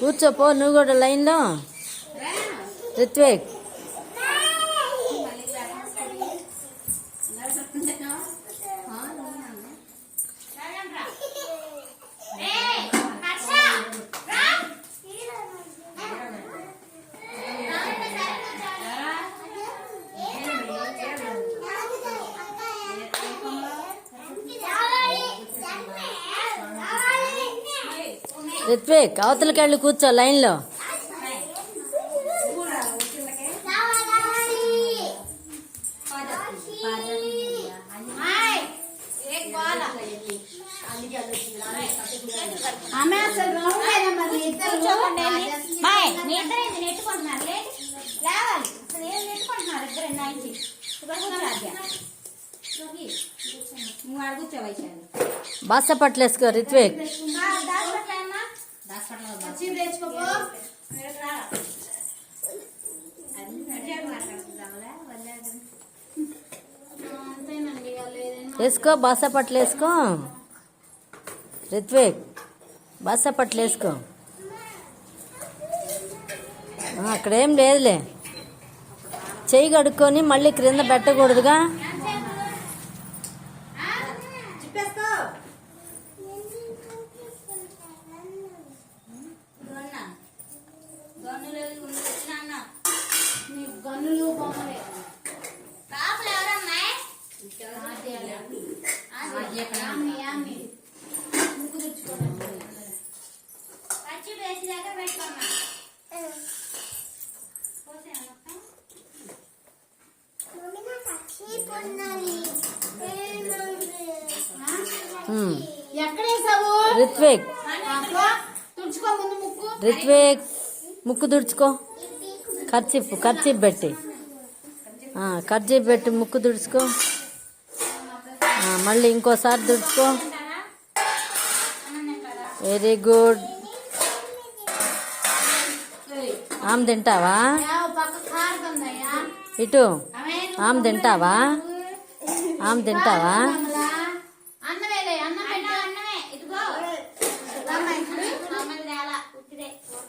కూర్చోపో నువ్వు కూడా లైన్లో. రిత్విక్ రిత్విక్ అవతలకి వెళ్ళి కూర్చో లైన్లో. బాస పట్లేసుకో రిత్విక్. వేసుకో బాస పట్లు వేసుకో రిత్విక్. బాస పట్లు వేసుకో. అక్కడేం లేదులే. చెయ్యి కడుక్కొని మళ్ళీ క్రింద పెట్టకూడదుగా. రిత్విక్ రిత్విక్ ముక్కు తుడుచుకో. ఖర్చీప్ పెట్టి ముక్కు తుడుచుకో. మళ్ళీ ఇంకోసారి తుడుచుకో. Very good. ఆమె తింటావా? ఇటు ఆమె తింటావా?